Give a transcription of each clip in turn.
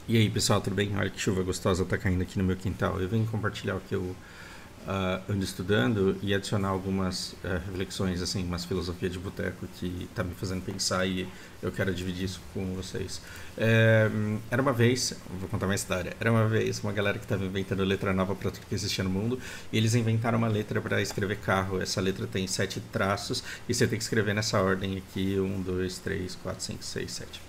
E aí pessoal, tudo bem? Olha que chuva gostosa tá caindo aqui no meu quintal. Eu vim compartilhar o que eu ando estudando e adicionar algumas reflexões, assim, umas filosofias de boteco que tá me fazendo pensar e eu quero dividir isso com vocês. Era uma vez, vou contar uma história, era uma vez uma galera que estava inventando letra nova para tudo que existia no mundo e eles inventaram uma letra para escrever carro. Essa letra tem 7 traços e você tem que escrever nessa ordem aqui, 1, 2, 3, 4, 5, 6, 7.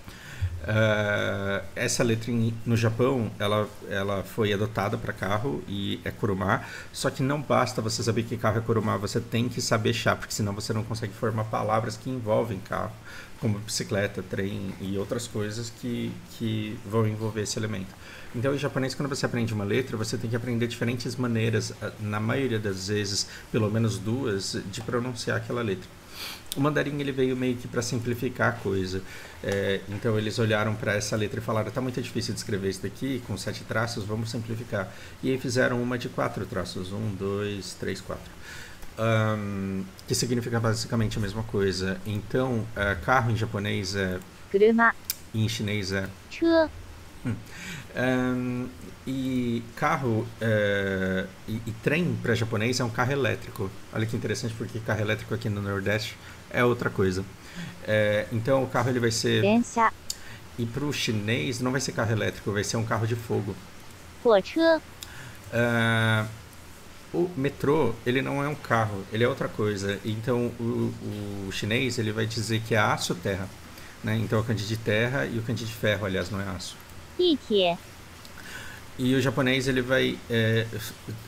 Essa letra no Japão ela foi adotada para carro e é kuruma, só que não basta você saber que carro é kuruma, você tem que saber chá, porque senão você não consegue formar palavras que envolvem carro, como bicicleta, trem e outras coisas que vão envolver esse elemento. Então, em japonês, quando você aprende uma letra, você tem que aprender diferentes maneiras, na maioria das vezes, pelo menos duas, de pronunciar aquela letra. O mandarim ele veio meio que para simplificar a coisa. Então eles olharam para essa letra e falaram: tá muito difícil de escrever isso daqui com 7 traços, vamos simplificar. E aí fizeram uma de 4 traços: 1, 2, 3, 4, que significa basicamente a mesma coisa. Então carro em japonês é, 車、e em chinês é. 車、Ahn, e carro e trem para japonês é um carro elétrico. Olha que interessante, porque carro elétrico aqui no Nordeste é outra coisa. Então o carro ele vai ser. 電車、E para o chinês não vai ser carro elétrico, vai ser um carro de fogo. 火車、Ah, o metrô ele não é um carro, ele é outra coisa. Então o chinês ele vai dizer que é aço terra, né? Então é o kanji de terra e o kanji de ferro, aliás, não é aço. 地鐵、E o japonês ele vai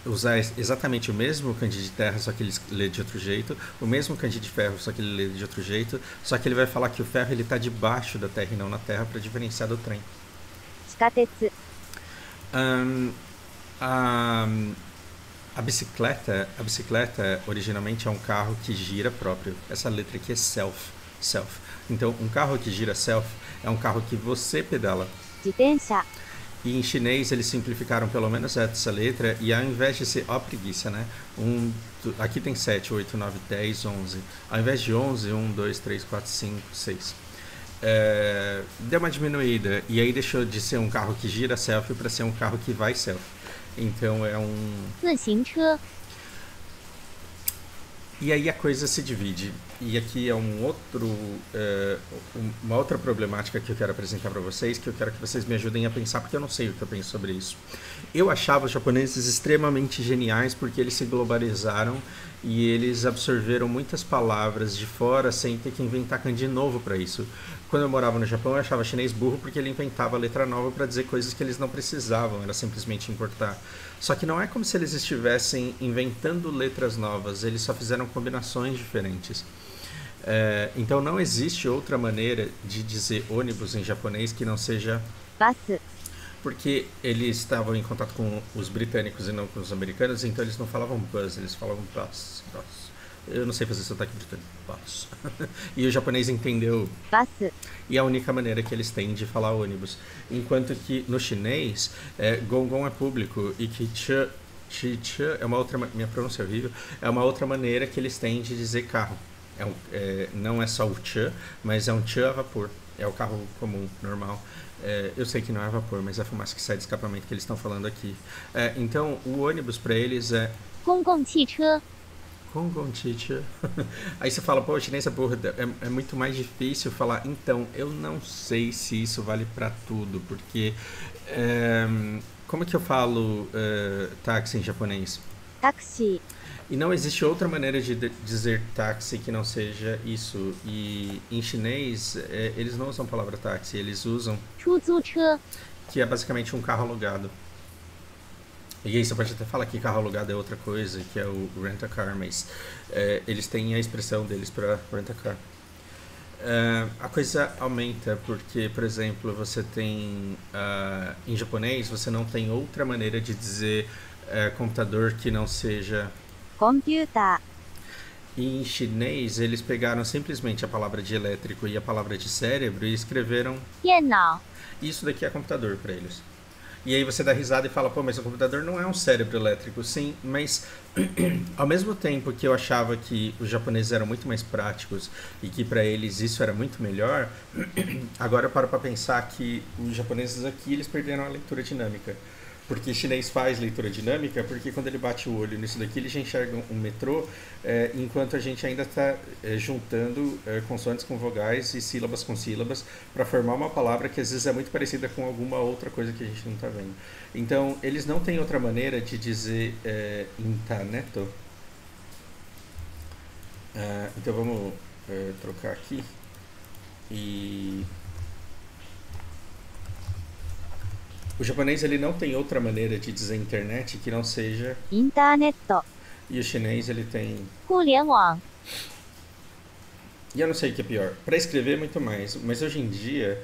usar exatamente o mesmo kanji de terra, só que ele lê de outro jeito, o mesmo kanji de ferro, só que ele lê de outro jeito, só que ele vai falar que o ferro ele está debaixo da terra e não na terra para diferenciar do trem. 地下鉄、Ahn, a, a bicicleta originalmente é um carro que gira próprio. Essa letra aqui é self. Então, um carro que gira self é um carro que você pedala. 自転車、E em chinês eles simplificaram pelo menos essa letra e ao invés de ser ó preguiça, né? Aqui tem 7, 8, 9, 10, 11. Ao invés de 11, 1, 2, 3, 4, 5, 6. Deu uma diminuída e aí deixou de ser um carro que gira selfie para ser um carro que vai selfie. Então é um. 自行車、E aí a coisa se divide. E aqui é uma outra problemática que eu quero apresentar para vocês, que eu quero que vocês me ajudem a pensar, porque eu não sei o que eu penso sobre isso. Eu achava os japoneses extremamente geniais porque eles se globalizaram e eles absorveram muitas palavras de fora sem ter que inventar kanji novo para isso. Quando eu morava no Japão, eu achava chinês burro porque ele inventava letra nova para dizer coisas que eles não precisavam, era simplesmente importar. Só que não é como se eles estivessem inventando letras novas, eles só fizeram combinações diferentes. Então não existe outra maneira de dizer ônibus em japonês que não seja バス、porque eles estavam em contato com os britânicos e não com os americanos, então eles não falavam bus, eles falavam bus. Eu não sei fazer sotaque britânico. Bus. E o japonês entendeu. バス、E é a única maneira que eles têm de falar ônibus. Enquanto que no chinês, gongon é público e que chi é uma outra. Minha pronúncia é horrível. É uma outra maneira que eles têm de dizer carro. Não é só o ch, mas é um ch a vapor. É o carro comum, normal. Eu sei que não é a vapor, mas é a fumaça que sai do escapamento que eles estão falando aqui. Então, o ônibus para eles é 公共汽車、Gongon teacher. Aí você fala, pô, chinês é burro, é muito mais difícil falar. Então, eu não sei se isso vale pra tudo, porque como é que eu falo táxi em japonês? タクシー、E não existe outra maneira de dizer táxi que não seja isso. E em chinês, eles não usam a palavra táxi, eles usam出租車、que é basicamente um carro alugado. E aí você pode até falar que carro alugado é outra coisa, que é o rent-a-car, mas eles têm a expressão deles para rent-a-car. A coisa aumenta porque, por exemplo, você tem em japonês você não tem outra maneira de dizer computador que não seja. コンピュータ E em chinês eles pegaram simplesmente a palavra de elétrico e a palavra de cérebro e escreveram ー、電腦、isso daqui é computador para eles. E aí você dá risada e fala, pô, mas o computador não é um cérebro elétrico. Sim, mas ao mesmo tempo que eu achava que os japoneses eram muito mais práticos e que para eles isso era muito melhor, agora eu paro para pensar que os japoneses aqui eles perderam a leitura dinâmica. Porque chinês faz leitura dinâmica, porque quando ele bate o olho nisso daqui, ele já enxerga um metrô, enquanto a gente ainda está juntando consoantes com vogais e sílabas com sílabas para formar uma palavra que às vezes é muito parecida com alguma outra coisa que a gente não está vendo. Então, eles não têm outra maneira de dizer internet. Então, vamos trocar aqui. E o japonês ele não tem outra maneira de dizer internet que não seja. インターネット、 E o chinês ele tem. 互联網、 E eu não sei o que é pior. Para escrever, muito mais. Mas hoje em dia,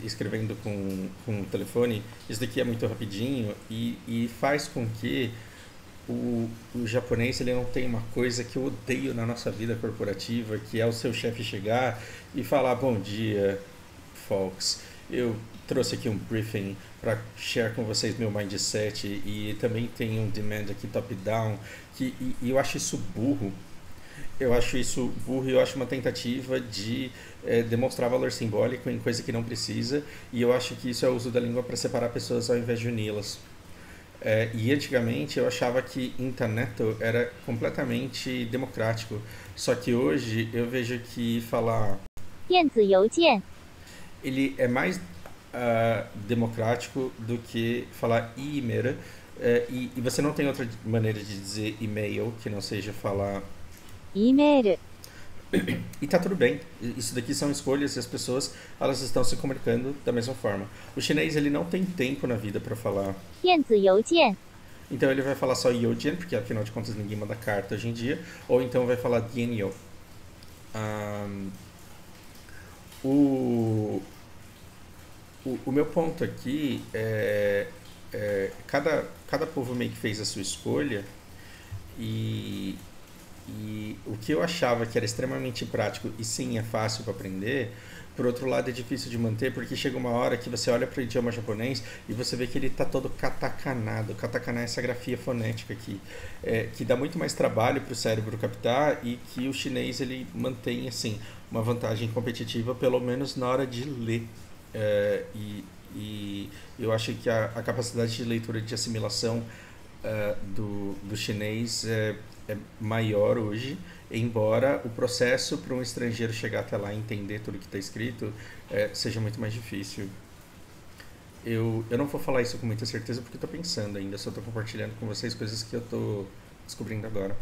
escrevendo com o telefone, isso daqui é muito rapidinho e faz com que o japonês ele não tem uma coisa que eu odeio na nossa vida corporativa, que é o seu chefe chegar e falar bom dia, folks. Eu trouxe aqui um briefing para share com vocês meu mindset e também tem um demand aqui top-down e eu acho isso burro. Eu acho isso burro e eu acho uma tentativa de demonstrar valor simbólico em coisa que não precisa e eu acho que isso é o uso da língua para separar pessoas ao invés de uni-las. E antigamente eu achava que internet era completamente democrático, só que hoje eu vejo que falar 電子郵件、 ele é mais democrático do que falar e-mail e você não tem outra maneira de dizer e-mail que não seja falar E メール、 e tá tudo bem. Isso daqui são escolhas e as pessoas elas estão se comunicando da mesma forma. O chinês ele não tem tempo na vida para falar, 電子郵件、 então ele vai falar só Yojian, porque afinal de contas ninguém manda carta hoje em dia, ou então vai falar Dianyo. O meu ponto aqui cada povo meio que fez a sua escolha e o que eu achava que era extremamente prático e sim é fácil para aprender, por outro lado é difícil de manter porque chega uma hora que você olha para o idioma japonês e você vê que ele está todo katakanado. Katakana é essa grafia fonética aqui, que dá muito mais trabalho para o cérebro captar e que o chinês ele mantém assim uma vantagem competitiva pelo menos na hora de ler. E eu acho que a capacidade de leitura de assimilação do chinês é maior hoje, embora o processo para um estrangeiro chegar até lá e entender tudo que está escrito seja muito mais difícil. Eu não vou falar isso com muita certeza porque estou pensando ainda, só estou compartilhando com vocês coisas que eu estou descobrindo agora.